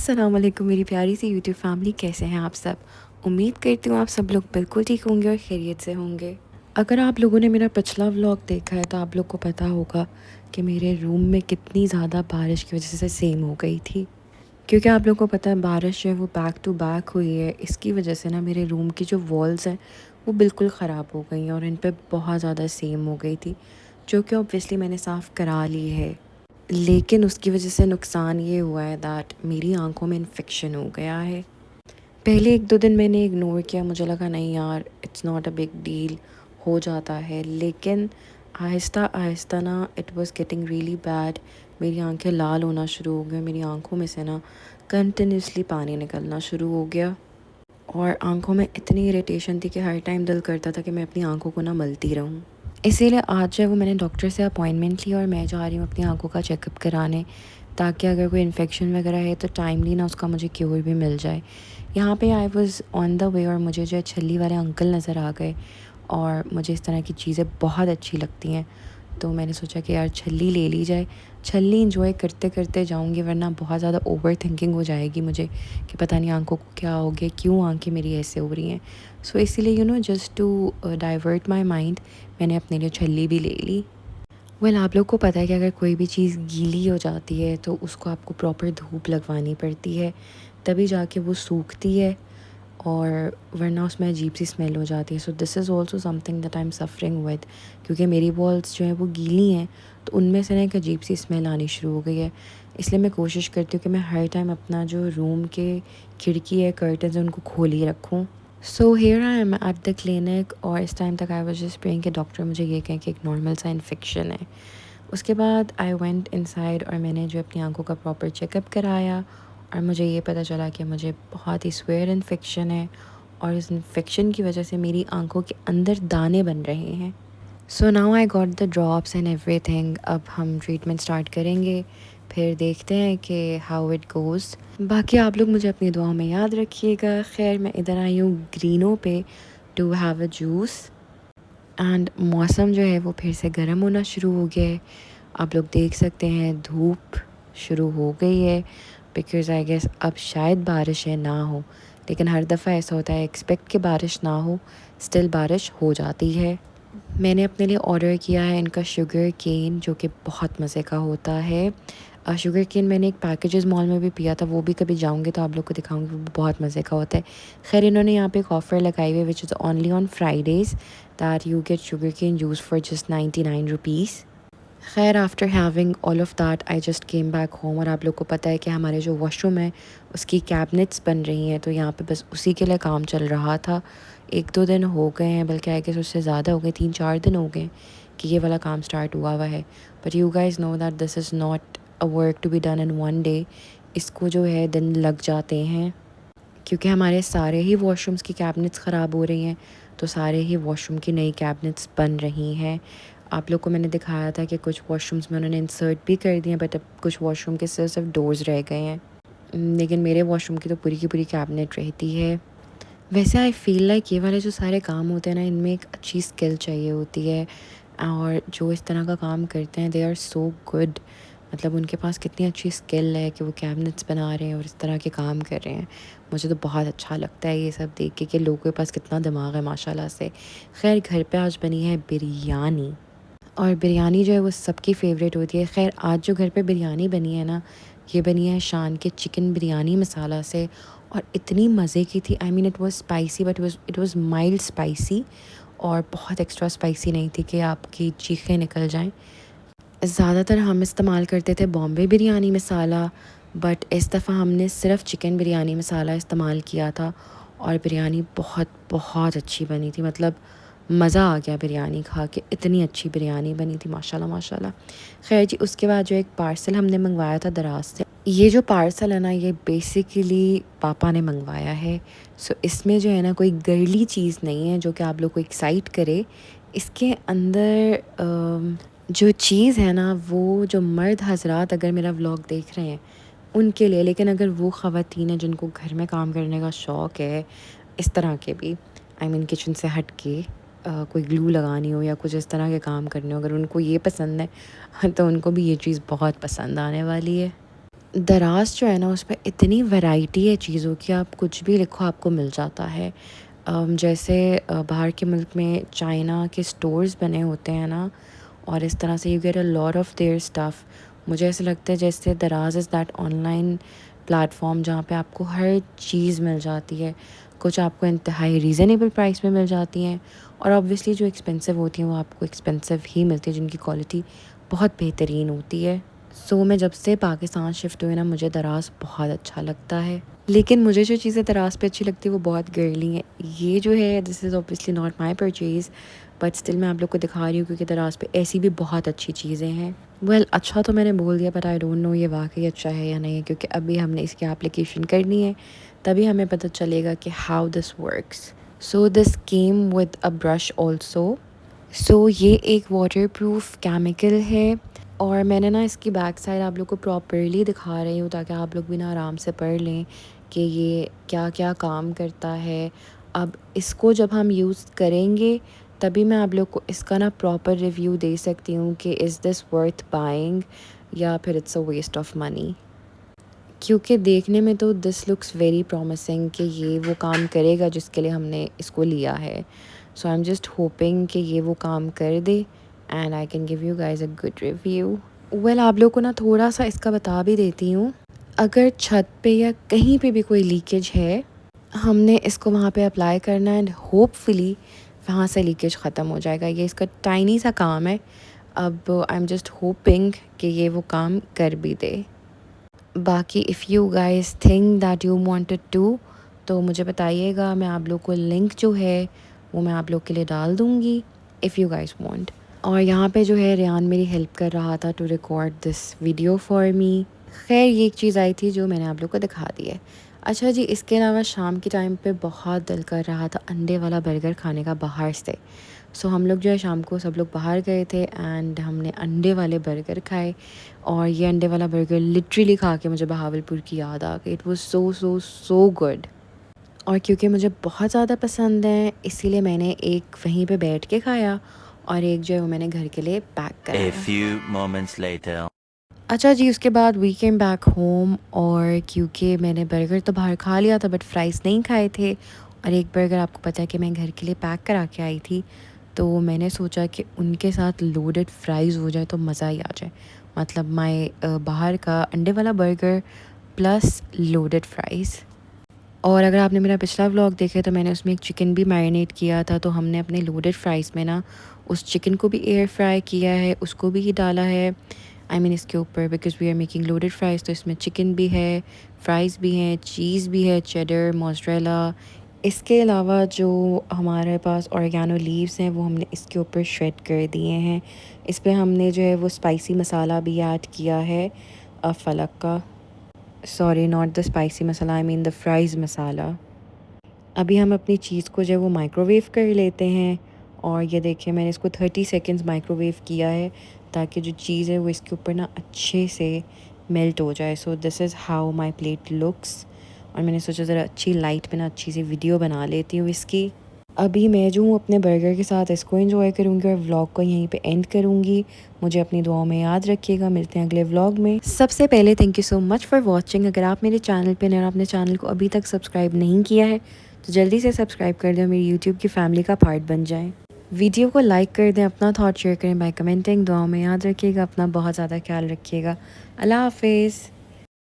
अस्सलाम वालेकुम मेरी प्यारी सी यूट्यूब फैमिली, कैसे हैं आप सब। उम्मीद करती हूँ आप सब लोग बिल्कुल ठीक होंगे और खैरियत से होंगे। अगर आप लोगों ने मेरा पिछला व्लॉग देखा है तो आप लोग को पता होगा कि मेरे रूम में कितनी ज़्यादा बारिश की वजह से सेम हो गई थी। क्योंकि आप लोग को पता है बारिश जो है वो बैक टू बैक हुई है, इसकी वजह से ना मेरे रूम की जो वॉल्स हैं वो बिल्कुल ख़राब हो गई हैं और इन पर बहुत ज़्यादा सेम हो गई थी, जो कि ऑब्वियसली मैंने साफ़ करा ली है। लेकिन उसकी वजह से नुकसान ये हुआ है दैट मेरी आंखों में इन्फेक्शन हो गया है। पहले 1-2 दिन मैंने इग्नोर किया, मुझे लगा नहीं यार it's not a big deal, हो जाता है। लेकिन आहिस्ता आहिस्ता ना it was getting really bad. मेरी आंखें लाल होना शुरू हो गई, मेरी आंखों में से ना कंटिन्यूसली पानी निकलना शुरू हो गया और आंखों में इतनी इरिटेशन थी कि हर टाइम दिल करता था कि मैं अपनी आंखों को ना मलती रहूं। इसीलिए आज जो है वो मैंने डॉक्टर से अपॉइंटमेंट ली और मैं जा रही हूँ अपनी आंखों का चेकअप कराने, ताकि अगर कोई इन्फेक्शन वगैरह है तो टाइमली ना उसका मुझे क्योर भी मिल जाए। यहाँ पे I was on the way और मुझे जो है छल्ली वाले अंकल नज़र आ गए और मुझे इस तरह की चीज़ें बहुत अच्छी लगती हैं, तो मैंने सोचा कि यार छल्ली ले ली जाए। छल्ली इंजॉय करते करते जाऊंगी, वरना बहुत ज़्यादा ओवर थिंकिंग हो जाएगी मुझे कि पता नहीं आंखों को क्या हो गया, क्यों आंखें मेरी ऐसे हो रही हैं। सो इसीलिए just to divert my mind मैंने अपने लिए छल्ली भी ले ली। आप लोग को पता है कि अगर कोई भी चीज़ गीली हो जाती है तो उसको आपको प्रॉपर धूप लगवानी पड़ती है, तभी जाके वो सूखती है, और वरना उसमें अजीब सी स्मेल हो जाती है। So this is also something that I am suffering with, क्योंकि मेरी वॉल्स जो हैं वो गीली हैं तो उनमें से ना एक अजीब सी स्मेल आनी शुरू हो गई है। इसलिए मैं कोशिश करती हूँ कि मैं हर टाइम अपना जो रूम के खिड़की है, कर्टन्स हैं, उनको खोल ही रखूँ। So here I am at the clinic और इस टाइम तक आई वाज जस्ट प्रेइंग कि डॉक्टर मुझे ये कहें कि एक नॉर्मल सा इन्फेक्शन है। उसके बाद आई वेंट इनसाइड और मैंने जो अपनी आंखों का प्रॉपर चेकअप कराया और मुझे ये पता चला कि मुझे बहुत ही स्वेयर इन्फेक्शन है और इस इन्फेक्शन की वजह से मेरी आंखों के अंदर दाने बन रहे हैं। So now I got the drops and everything. अब हम ट्रीटमेंट स्टार्ट करेंगे, फिर देखते हैं कि हाउ इट गोज़। बाकी आप लोग मुझे अपनी दुआओं में याद रखिएगा। खैर मैं इधर आई हूँ ग्रीनो पे to have a juice, and मौसम जो है वो फिर से गर्म होना शुरू हो गया है। आप लोग देख सकते हैं धूप शुरू हो गई है, बिकॉज़ आई गेस अब शायद बारिश है ना हो, लेकिन हर दफ़ा ऐसा होता है एक्सपेक्ट कि बारिश ना हो, स्टिल बारिश हो जाती है। मैंने अपने लिए ऑर्डर किया है इनका शुगर केन, जो कि बहुत मज़े का होता है। शुगर केन मैंने एक पैकेजेस मॉल में भी पिया था, वो भी कभी जाऊंगी तो आप लोग को दिखाऊंगी, वो बहुत मज़े का होता है। खैर इन्होंने यहाँ पे एक ऑफ़र लगाई हुई है which is only on Fridays, that you get sugar cane juice for just 99 rupees. खैर after having all of that I just came back home, और आप लोग को पता है कि हमारे जो वॉशरूम है उसकी कैबिनेट्स बन रही हैं, तो यहाँ पे बस उसी के लिए काम चल रहा था। 1-2 दिन हो गए हैं, बल्कि आई गेस उससे ज़्यादा हो गए, 3-4 दिन हो गए कि ये वाला काम स्टार्ट हुआ है। But you guys know that this is not a work to be done in one day. इसको जो है दिन लग जाते हैं, क्योंकि हमारे सारे ही वॉशरूम्स की कैबिनेट्स ख़राब हो रही हैं, तो सारे ही वॉशरूम की नई कैबिनेट्स बन रही हैं। आप लोग को मैंने दिखाया था कि कुछ वॉशरूम्स में उन्होंने इंसर्ट भी कर दिए, बट अब कुछ वॉशरूम के सिर्फ डोर्स रह गए हैं। लेकिन मेरे वॉशरूम की तो पूरी की पूरी कैबिनेट रहती है। वैसे आई फ़ील लाइक ये वाले जो सारे काम होते हैं ना, इनमें एक अच्छी स्किल चाहिए होती है, और जो इस तरह का काम करते हैं दे आर सो गुड। मतलब उनके पास कितनी अच्छी स्किल है कि वो कैबिनेट्स बना रहे हैं और इस तरह के काम कर रहे हैं। मुझे तो बहुत अच्छा लगता है ये सब देख के कि लोगों के पास कितना दिमाग है माशाल्लाह से। खैर घर पे आज बनी है बिरयानी, और बिरयानी जो है वो सबकी फ़ेवरेट होती है। खैर आज जो घर पे बिरयानी बनी है ना, ये बनी है शान के चिकन बिरयानी मसाला से, और इतनी मज़े की थी। I mean it was spicy, but it was mild spicy, और बहुत एक्स्ट्रा स्पाइसी नहीं थी कि आपकी चीखें निकल जाएं। ज़्यादातर हम इस्तेमाल करते थे बॉम्बे बिरयानी मसाला, बट इस दफ़ा हमने सिर्फ़ चिकन बिरयानी मसाला इस्तेमाल किया था, और बिरयानी बहुत बहुत अच्छी बनी थी। मतलब मज़ा आ गया बिरयानी खा के, इतनी अच्छी बिरयानी बनी थी माशाल्लाह माशाल्लाह। खैर जी उसके बाद जो एक पार्सल हमने मंगवाया था दराज से, ये जो पार्सल है ना ये बेसिकली पापा ने मंगवाया है। सो इसमें जो है ना कोई गर्ली चीज़ नहीं है जो कि आप लोग को एक्साइट करे। इसके अंदर जो चीज़ है ना, वो जो मर्द हज़रात अगर मेरा व्लॉग देख रहे हैं उनके लिए, लेकिन अगर वो ख़वातीन हैं जिनको घर में काम करने का शौक़ है, इस तरह के भी, आई मीन किचन से हट के कोई ग्लू लगानी हो या कुछ इस तरह के काम करने हो, अगर उनको ये पसंद है तो उनको भी ये चीज़ बहुत पसंद आने वाली है। दराज़ जो है ना उसमें इतनी वैरायटी है चीज़ों की, आप कुछ भी लिखो आपको मिल जाता है। जैसे बाहर के मुल्क में चाइना के स्टोर्स बने होते हैं ना, और इस तरह से you get a lot of their stuff. मुझे ऐसा लगता है जैसे दराज़ इज़ दैट ऑनलाइन प्लेटफॉर्म जहाँ पे आपको हर चीज़ मिल जाती है। कुछ आपको इंतहाई रीज़नेबल प्राइस में मिल जाती हैं, और ऑब्वियसली जो एक्सपेंसिव होती हैं वो आपको एक्सपेंसिव ही मिलती है, जिनकी क्वालिटी बहुत बेहतरीन होती है। सो मैं जब से पाकिस्तान शिफ्ट हुई ना, मुझे दराज़ बहुत अच्छा लगता है। लेकिन मुझे जो चीज़ें दराज़ पे अच्छी लगती है वो बहुत गर्ली हैं। ये जो है this is obviously not my purchase, but still मैं आप लोग को दिखा रही हूँ क्योंकि दराज़ पे ऐसी भी बहुत अच्छी चीज़ें हैं। अच्छा तो मैंने बोल दिया, बट आई डोंट नो ये वाक़ई अच्छा है या नहीं है, क्योंकि अभी हमने इसकी एप्लीकेशन करनी है, तभी हमें पता चलेगा कि how this works. So this came with a brush also. So ये एक वाटरप्रूफ केमिकल है, और मैंने ना इसकी बैक साइड आप लोग को प्रॉपरली दिखा रही हूँ ताकि आप लोग भी ना आराम से पढ़ लें कि ये क्या क्या काम करता है। अब इसको जब हम यूज़ करेंगे तभी मैं आप लोग को इसका ना प्रॉपर रिव्यू दे सकती हूँ कि इज़ दिस वर्थ बाइंग या फिर it's a waste of money. क्योंकि देखने में तो दिस लुक्स वेरी प्रॉमिसिंग कि ये वो काम करेगा जिसके लिए हमने इसको लिया है। So I am just hoping कि ये वो काम कर दे and I can give you guys a good review. आप लोग को ना थोड़ा सा इसका बता भी देती हूँ। अगर छत पे या कहीं पे भी कोई लीकेज है, हमने इसको वहाँ पे अप्लाई करना है एंड होपफुली वहाँ से लीकेज ख़त्म हो जाएगा। ये इसका टाइनी सा काम है। अब आई एम जस्ट होपिंग कि ये वो काम कर भी दे। बाकी if you guys think that you wanted to, तो मुझे बताइएगा, मैं आप लोग को लिंक जो है वो मैं आप लोग के लिए डाल दूँगी इफ़ यू गाइस वांट। और यहाँ पे जो है रेहान मेरी हेल्प कर रहा था to record this video for me. खैर ये एक चीज़ आई थी जो मैंने आप लोग को दिखा दी है। अच्छा जी, इसके अलावा शाम के टाइम पे बहुत दिल कर रहा था अंडे वाला बर्गर खाने का बाहर से। सो हम लोग जो है शाम को सब लोग बाहर गए थे एंड हमने अंडे वाले बर्गर खाए, और ये अंडे वाला बर्गर लिटरली खा के मुझे बहावलपुर की याद आ गई। It was so so so good. और क्योंकि मुझे बहुत ज़्यादा पसंद है इसीलिए मैंने एक वहीं पे बैठ के खाया, और एक जो है वो मैंने घर के लिए पैक A कराया। few moments later. अच्छा जी, उसके बाद वी केम बैक होम, और क्योंकि मैंने बर्गर तो बाहर खा लिया था बट फ्राइज़ नहीं खाए थे, और एक बर्गर आपको पता है कि मैं घर के लिए पैक करा के आई थी, तो मैंने सोचा कि उनके साथ लोडेड फ्राइज़ हो जाए तो मज़ा ही आ जाए। मतलब बाहर का अंडे वाला बर्गर प्लस लोडेड फ्राइज़। और अगर आपने मेरा पिछला व्लॉग देखा है तो मैंने उसमें एक चिकन भी मैरिनेट किया था, तो हमने अपने लोडेड फ्राइज़ में ना उस चिकन को भी एयर फ्राई किया है, उसको भी डाला है आई मीन इसके ऊपर, because we are making loaded fries, तो इसमें चिकन भी है, फ्राइज़ भी हैं, चीज़ भी है, चेडर, मोज़रेला। इसके अलावा जो हमारे पास ऑरिगेनो लीव्स हैं वो हमने इसके ऊपर श्रेड कर दिए हैं। इस पे हमने जो है वो स्पाइसी मसाला भी ऐड किया है, फलक का। Sorry, not the spicy masala, I mean the fries masala. अभी हम अपनी चीज़ को जो है वो माइक्रोवेव कर लेते हैं, और ये देखिए मैंने इसको 30 सेकंड्स माइक्रोवेव किया है ताकि जो चीज़ है वो इसके ऊपर ना अच्छे से मेल्ट हो जाए। So this is how my plate looks. और मैंने सोचा ज़रा अच्छी लाइट में ना अच्छी सी वीडियो बना लेती हूँ इसकी। अभी मैं जो हूँ अपने बर्गर के साथ इसको एंजॉय करूँगी और व्लॉग को यहीं पे एंड करूँगी। मुझे अपनी दुआओं में याद रखिएगा, मिलते हैं अगले व्लॉग में। सबसे पहले thank you so much for watching. अगर आप मेरे चैनल पे नए और आपने चैनल को अभी तक सब्सक्राइब नहीं किया है तो जल्दी से सब्सक्राइब कर दें, मेरी यूट्यूब की फैमिली का पार्ट बन जाएं। वीडियो को लाइक कर दें, अपना थॉट शेयर करें बाय कमेंटिंग। दुआओं में याद रखिएगा, अपना बहुत ज़्यादा ख्याल रखिएगा। अल्लाह हाफिज़।